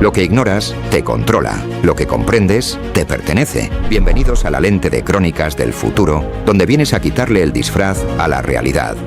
Lo que ignoras te controla, lo que comprendes te pertenece. Bienvenidos a la lente de Crónicas del Futuro, donde vienes a quitarle el disfraz a la realidad.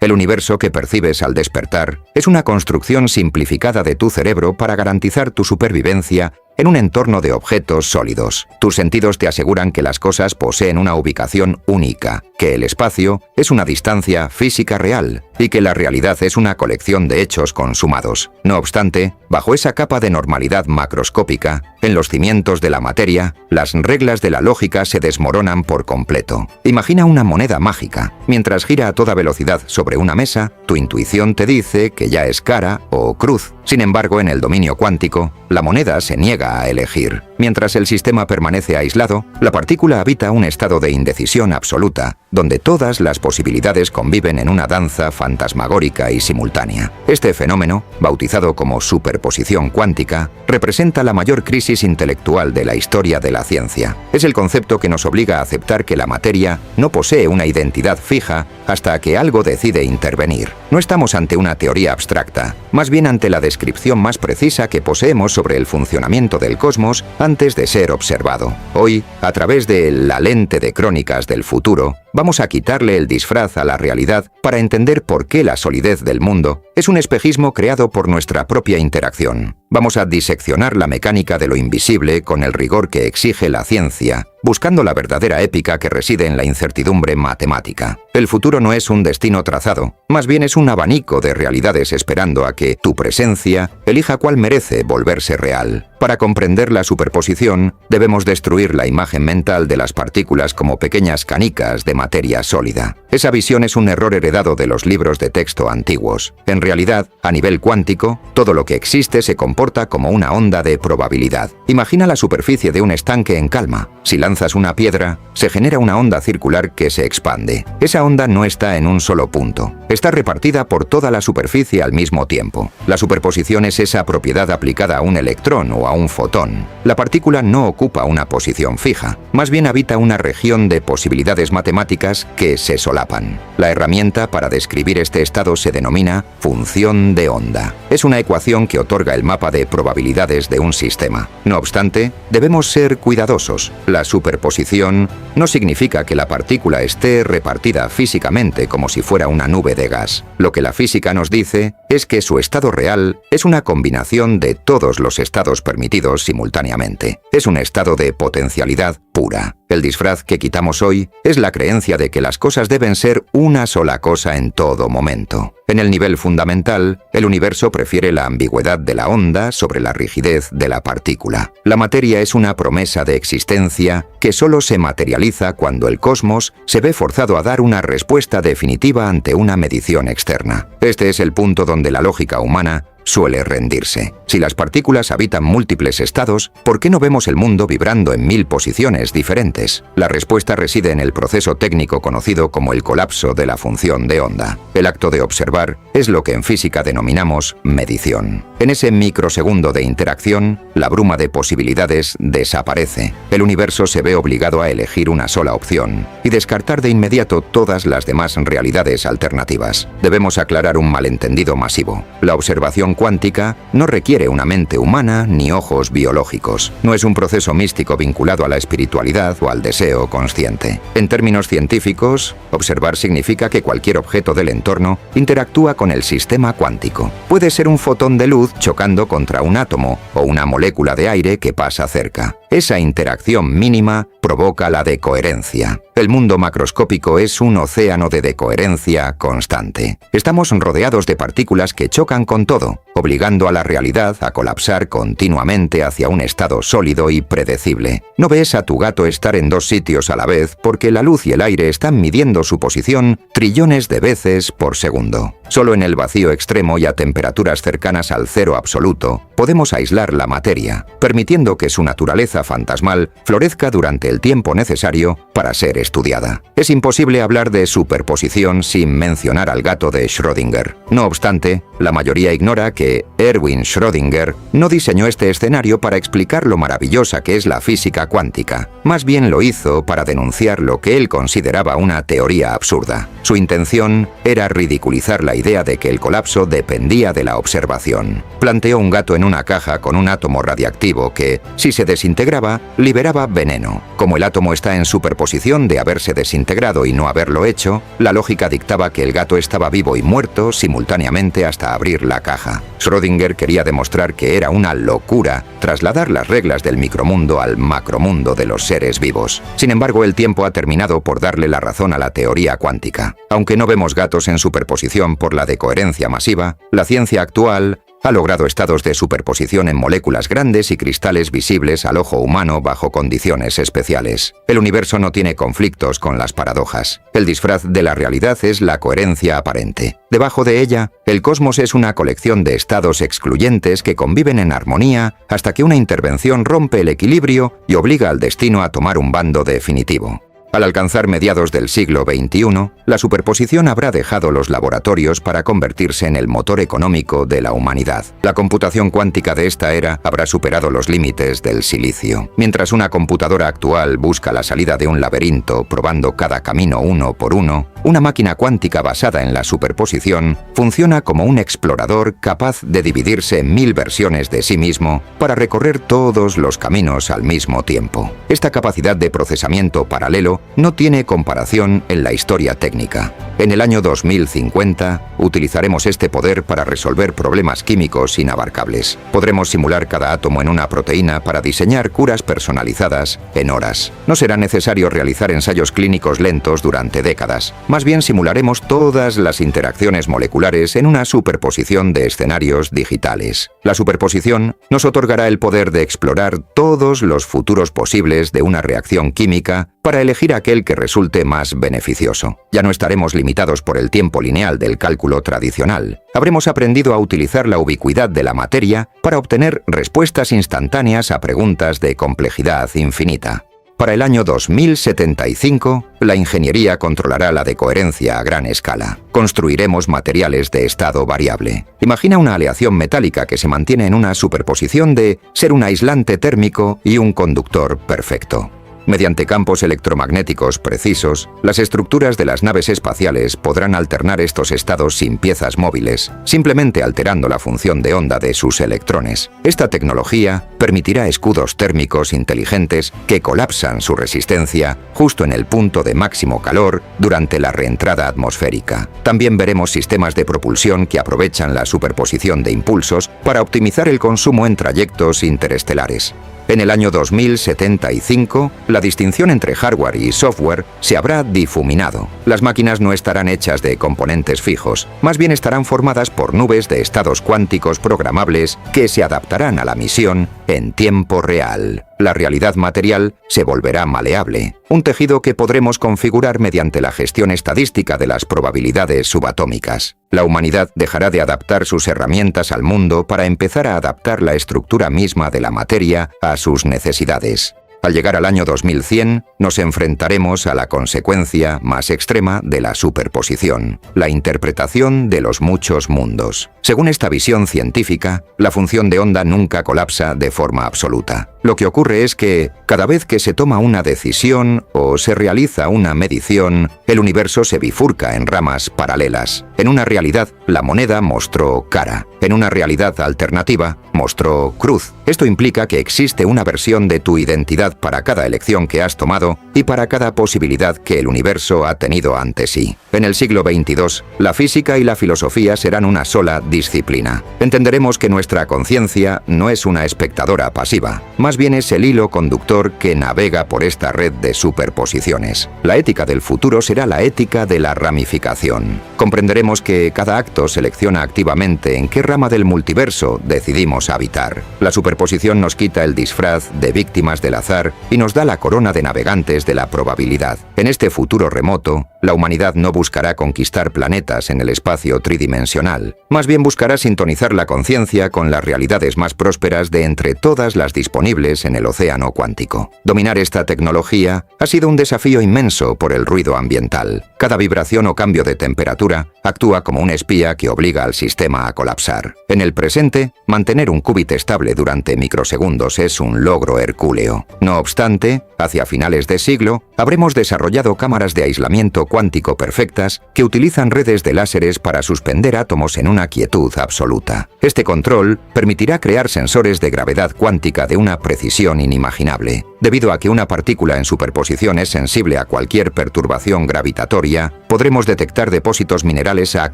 El universo que percibes al despertar es una construcción simplificada de tu cerebro para garantizar tu supervivencia en un entorno de objetos sólidos. Tus sentidos te aseguran que las cosas poseen una ubicación única, que el espacio es una distancia física real y que la realidad es una colección de hechos consumados. No obstante, bajo esa capa de normalidad macroscópica, en los cimientos de la materia, las reglas de la lógica se desmoronan por completo. Imagina una moneda mágica. Mientras gira a toda velocidad sobre una mesa, tu intuición te dice que ya es cara o cruz. Sin embargo, en el dominio cuántico, la moneda se niega a elegir. Mientras el sistema permanece aislado, la partícula habita un estado de indecisión absoluta, donde todas las posibilidades conviven en una danza fantasmagórica y simultánea. Este fenómeno, bautizado como superposición cuántica, representa la mayor crisis intelectual de la historia de la ciencia. Es el concepto que nos obliga a aceptar que la materia no posee una identidad fija hasta que algo decide intervenir. No estamos ante una teoría abstracta, más bien ante la descripción más precisa que poseemos sobre el funcionamiento del cosmos antes de ser observado. Hoy, a través de la lente de Crónicas del Futuro, vamos a quitarle el disfraz a la realidad para entender por qué la solidez del mundo es un espejismo creado por nuestra propia interacción. Vamos a diseccionar la mecánica de lo invisible con el rigor que exige la ciencia, buscando la verdadera épica que reside en la incertidumbre matemática. El futuro no es un destino trazado, más bien es un abanico de realidades esperando a que tu presencia elija cuál merece volverse real. Para comprender la superposición, debemos destruir la imagen mental de las partículas como pequeñas canicas de materia sólida. Esa visión es un error heredado de los libros de texto antiguos. En realidad, a nivel cuántico, todo lo que existe se comporta como una onda de probabilidad. Imagina la superficie de un estanque en calma. Si lanzas una piedra, se genera una onda circular que se expande. Esa onda no está en un solo punto. Está repartida por toda la superficie al mismo tiempo. La superposición es esa propiedad aplicada a un electrón o a un fotón. La partícula no ocupa una posición fija, más bien habita una región de posibilidades matemáticas que se solapan. La herramienta para describir este estado se denomina función de onda. Es una ecuación que otorga el mapa de probabilidades de un sistema. No obstante, debemos ser cuidadosos. La superposición no significa que la partícula esté repartida físicamente como si fuera una nube de gas. Lo que la física nos dice es que su estado real es una combinación de todos los estados permitidos simultáneamente. Es un estado de potencialidad pura. El disfraz que quitamos hoy es la creencia de que las cosas deben ser una sola cosa en todo momento. En el nivel fundamental, el universo prefiere la ambigüedad de la onda sobre la rigidez de la partícula. La materia es una promesa de existencia que solo se materializa cuando el cosmos se ve forzado a dar una respuesta definitiva ante una medición externa. Este es el punto donde la lógica humana suele rendirse. Si las partículas habitan múltiples estados, ¿por qué no vemos el mundo vibrando en 1000 posiciones diferentes? La respuesta reside en el proceso técnico conocido como el colapso de la función de onda. El acto de observar es lo que en física denominamos medición. En ese microsegundo de interacción, la bruma de posibilidades desaparece. El universo se ve obligado a elegir una sola opción y descartar de inmediato todas las demás realidades alternativas. Debemos aclarar un malentendido masivo. La observación cuántica no requiere una mente humana ni ojos biológicos. No es un proceso místico vinculado a la espiritualidad o al deseo consciente. En términos científicos, observar significa que cualquier objeto del entorno interactúa con el sistema cuántico. Puede ser un fotón de luz chocando contra un átomo o una molécula de aire que pasa cerca. Esa interacción mínima provoca la decoherencia. El mundo macroscópico es un océano de decoherencia constante. Estamos rodeados de partículas que chocan con todo, obligando a la realidad a colapsar continuamente hacia un estado sólido y predecible. No ves a tu gato estar en dos sitios a la vez porque la luz y el aire están midiendo su posición trillones de veces por segundo. Solo en el vacío extremo y a temperaturas cercanas al cero absoluto podemos aislar la materia, permitiendo que su naturaleza fantasmal florezca durante el tiempo necesario para ser estudiada. Es imposible hablar de superposición sin mencionar al gato de Schrödinger. No obstante, la mayoría ignora que Erwin Schrödinger no diseñó este escenario para explicar lo maravillosa que es la física cuántica. Más bien lo hizo para denunciar lo que él consideraba una teoría absurda. Su intención era ridiculizar la la idea de que el colapso dependía de la observación. Planteó un gato en una caja con un átomo radiactivo que, si se desintegraba, liberaba veneno. Como el átomo está en superposición de haberse desintegrado y no haberlo hecho, la lógica dictaba que el gato estaba vivo y muerto simultáneamente hasta abrir la caja. Schrödinger quería demostrar que era una locura trasladar las reglas del micromundo al macromundo de los seres vivos. Sin embargo, el tiempo ha terminado por darle la razón a la teoría cuántica. Aunque no vemos gatos en superposición por la decoherencia masiva, la ciencia actual ha logrado estados de superposición en moléculas grandes y cristales visibles al ojo humano bajo condiciones especiales. El universo no tiene conflictos con las paradojas. El disfraz de la realidad es la coherencia aparente. Debajo de ella, el cosmos es una colección de estados excluyentes que conviven en armonía hasta que una intervención rompe el equilibrio y obliga al destino a tomar un bando definitivo. Al alcanzar mediados del siglo XXI, la superposición habrá dejado los laboratorios para convertirse en el motor económico de la humanidad. La computación cuántica de esta era habrá superado los límites del silicio. Mientras una computadora actual busca la salida de un laberinto probando cada camino uno por uno, una máquina cuántica basada en la superposición funciona como un explorador capaz de dividirse en 1000 versiones de sí mismo para recorrer todos los caminos al mismo tiempo. Esta capacidad de procesamiento paralelo no tiene comparación en la historia técnica. En el año 2050, utilizaremos este poder para resolver problemas químicos inabarcables. Podremos simular cada átomo en una proteína para diseñar curas personalizadas en horas. No será necesario realizar ensayos clínicos lentos durante décadas. Más bien simularemos todas las interacciones moleculares en una superposición de escenarios digitales. La superposición nos otorgará el poder de explorar todos los futuros posibles de una reacción química para elegir aquel que resulte más beneficioso. Ya no estaremos limitados por el tiempo lineal del cálculo tradicional. Habremos aprendido a utilizar la ubicuidad de la materia para obtener respuestas instantáneas a preguntas de complejidad infinita. Para el año 2075, la ingeniería controlará la decoherencia a gran escala. Construiremos materiales de estado variable. Imagina una aleación metálica que se mantiene en una superposición de ser un aislante térmico y un conductor perfecto. Mediante campos electromagnéticos precisos, las estructuras de las naves espaciales podrán alternar estos estados sin piezas móviles, simplemente alterando la función de onda de sus electrones. Esta tecnología permitirá escudos térmicos inteligentes que colapsan su resistencia justo en el punto de máximo calor durante la reentrada atmosférica. También veremos sistemas de propulsión que aprovechan la superposición de impulsos para optimizar el consumo en trayectos interestelares. En el año 2075, la distinción entre hardware y software se habrá difuminado. Las máquinas no estarán hechas de componentes fijos, más bien estarán formadas por nubes de estados cuánticos programables que se adaptarán a la misión en tiempo real. La realidad material se volverá maleable, un tejido que podremos configurar mediante la gestión estadística de las probabilidades subatómicas. La humanidad dejará de adaptar sus herramientas al mundo para empezar a adaptar la estructura misma de la materia a sus necesidades. Al llegar al año 2100, nos enfrentaremos a la consecuencia más extrema de la superposición, la interpretación de los muchos mundos. Según esta visión científica, la función de onda nunca colapsa de forma absoluta. Lo que ocurre es que, cada vez que se toma una decisión o se realiza una medición, el universo se bifurca en ramas paralelas. En una realidad, la moneda mostró cara. En una realidad alternativa, mostró cruz. Esto implica que existe una versión de tu identidad para cada elección que has tomado y para cada posibilidad que el universo ha tenido ante sí. En el siglo XXII, la física y la filosofía serán una sola disciplina. Entenderemos que nuestra conciencia no es una espectadora pasiva, más bien es el hilo conductor que navega por esta red de superposiciones. La ética del futuro será la ética de la ramificación. Comprenderemos que cada acto selecciona activamente en qué rama del multiverso decidimos habitar. La superposición nos quita el disfraz de víctimas del azar y nos da la corona de navegantes de la probabilidad. En este futuro remoto, la humanidad no buscará conquistar planetas en el espacio tridimensional. Más bien buscará sintonizar la conciencia con las realidades más prósperas de entre todas las disponibles en el océano cuántico. Dominar esta tecnología ha sido un desafío inmenso por el ruido ambiental. Cada vibración o cambio de temperatura actúa como un espía que obliga al sistema a colapsar. En el presente, mantener un qubit estable durante microsegundos es un logro hercúleo. No obstante, hacia finales de siglo, siglo, habremos desarrollado cámaras de aislamiento cuántico perfectas que utilizan redes de láseres para suspender átomos en una quietud absoluta. Este control permitirá crear sensores de gravedad cuántica de una precisión inimaginable. Debido a que una partícula en superposición es sensible a cualquier perturbación gravitatoria, podremos detectar depósitos minerales a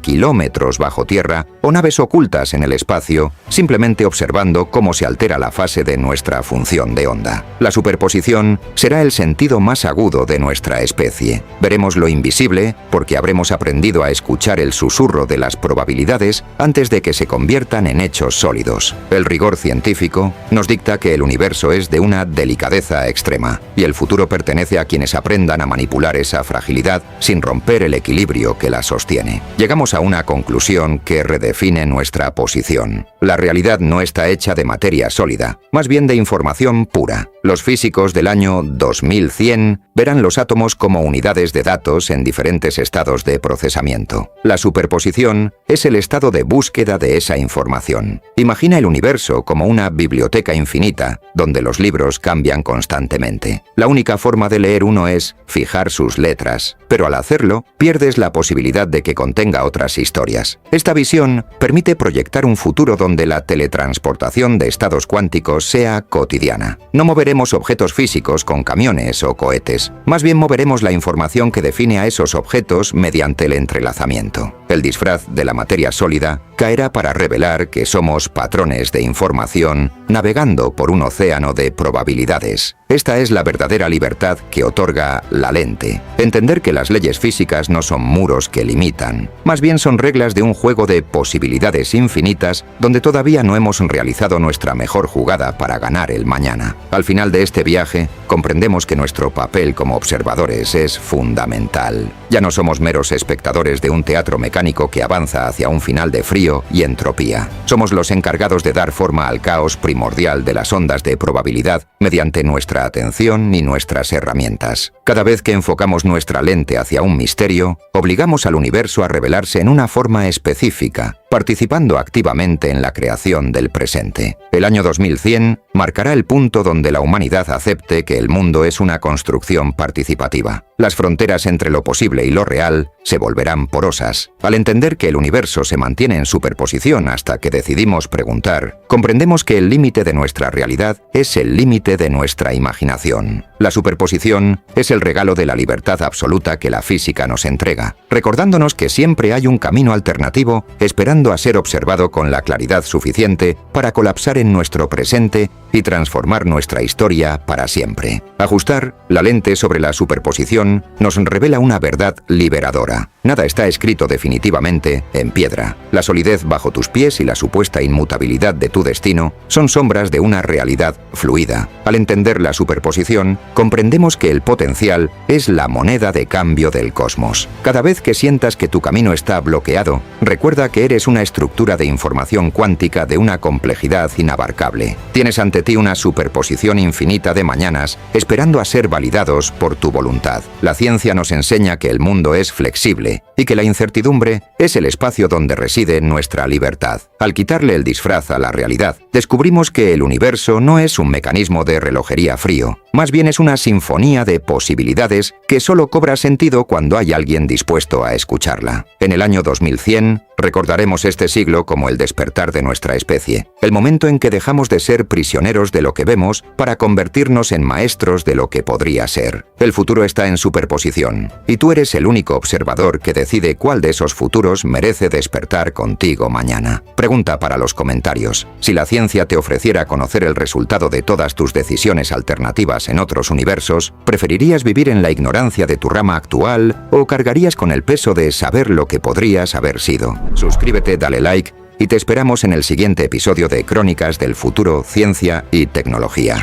kilómetros bajo tierra o naves ocultas en el espacio, simplemente observando cómo se altera la fase de nuestra función de onda. La superposición será el sentido más agudo de nuestra especie. Veremos lo invisible porque habremos aprendido a escuchar el susurro de las probabilidades antes de que se conviertan en hechos sólidos. El rigor científico nos dicta que el universo es de una delicadeza extrema, y el futuro pertenece a quienes aprendan a manipular esa fragilidad sin romper el equilibrio que la sostiene. Llegamos a una conclusión que redefine nuestra posición. La realidad no está hecha de materia sólida, más bien de información pura. Los físicos del año 2100 verán los átomos como unidades de datos en diferentes estados de procesamiento. La superposición es el estado de búsqueda de esa información. Imagina el universo como una biblioteca infinita, donde los libros cambian constantemente. La única forma de leer uno es fijar sus letras, pero al hacerlo, pierdes la posibilidad de que contenga otras historias. Esta visión permite proyectar un futuro donde la teletransportación de estados cuánticos sea cotidiana. No moveremos objetos físicos con camiones o cohetes, más bien moveremos la información que define a esos objetos mediante el entrelazamiento. El disfraz de la materia sólida caerá para revelar que somos patrones de información navegando por un océano de probabilidades. Esta es la verdadera libertad que otorga la lente. Entender que las leyes físicas no son muros que limitan, más bien son reglas de un juego de posibilidades infinitas donde todavía no hemos realizado nuestra mejor jugada para ganar el mañana. Al final de este viaje, comprendemos que nuestro papel como observadores es fundamental. Ya no somos meros espectadores de un teatro mecánico que avanza hacia un final de frío y entropía. Somos los encargados de dar forma al caos primordial de las ondas de probabilidad mediante nuestra atención y nuestras herramientas. Cada vez que enfocamos nuestra lente hacia un misterio, obligamos al universo a revelarse en una forma específica, participando activamente en la creación del presente. El año 2100 marcará el punto donde la humanidad acepte que el mundo es una construcción participativa. Las fronteras entre lo posible y lo real se volverán porosas. Al entender que el universo se mantiene en superposición hasta que decidimos preguntar, comprendemos que el límite de nuestra realidad es el límite de nuestra imaginación. La superposición es el regalo de la libertad absoluta que la física nos entrega, recordándonos que siempre hay un camino alternativo esperando a ser observado con la claridad suficiente para colapsar en nuestro presente y transformar nuestra historia para siempre. Ajustar la lente sobre la superposición nos revela una verdad liberadora. Nada está escrito definitivamente en piedra. La solidez bajo tus pies y la supuesta inmutabilidad de tu destino son sombras de una realidad fluida. Al entender la superposición, comprendemos que el potencial es la moneda de cambio del cosmos. Cada vez que sientas que tu camino está bloqueado, recuerda que eres una estructura de información cuántica de una complejidad inabarcable. Tienes ante ti una superposición infinita de mañanas esperando a ser validados por tu voluntad. La ciencia nos enseña que el mundo es flexible y que la incertidumbre es el espacio donde reside nuestra libertad. Al quitarle el disfraz a la realidad, descubrimos que el universo no es un mecanismo de relojería frío, más bien es una sinfonía de posibilidades que solo cobra sentido cuando hay alguien dispuesto a escucharla. En el año 2100, recordaremos este siglo como el despertar de nuestra especie, el momento en que dejamos de ser prisioneros de lo que vemos para convertirnos en maestros de lo que podría ser. El futuro está en superposición, y tú eres el único observador que decide cuál de esos futuros merece despertar contigo mañana. Pregunta para los comentarios: si la ciencia te ofreciera conocer el resultado de todas tus decisiones alternativas en otros universos, ¿preferirías vivir en la ignorancia de tu rama actual o cargarías con el peso de saber lo que podrías haber sido? Suscríbete, dale like y te esperamos en el siguiente episodio de Crónicas del Futuro, Ciencia y Tecnología.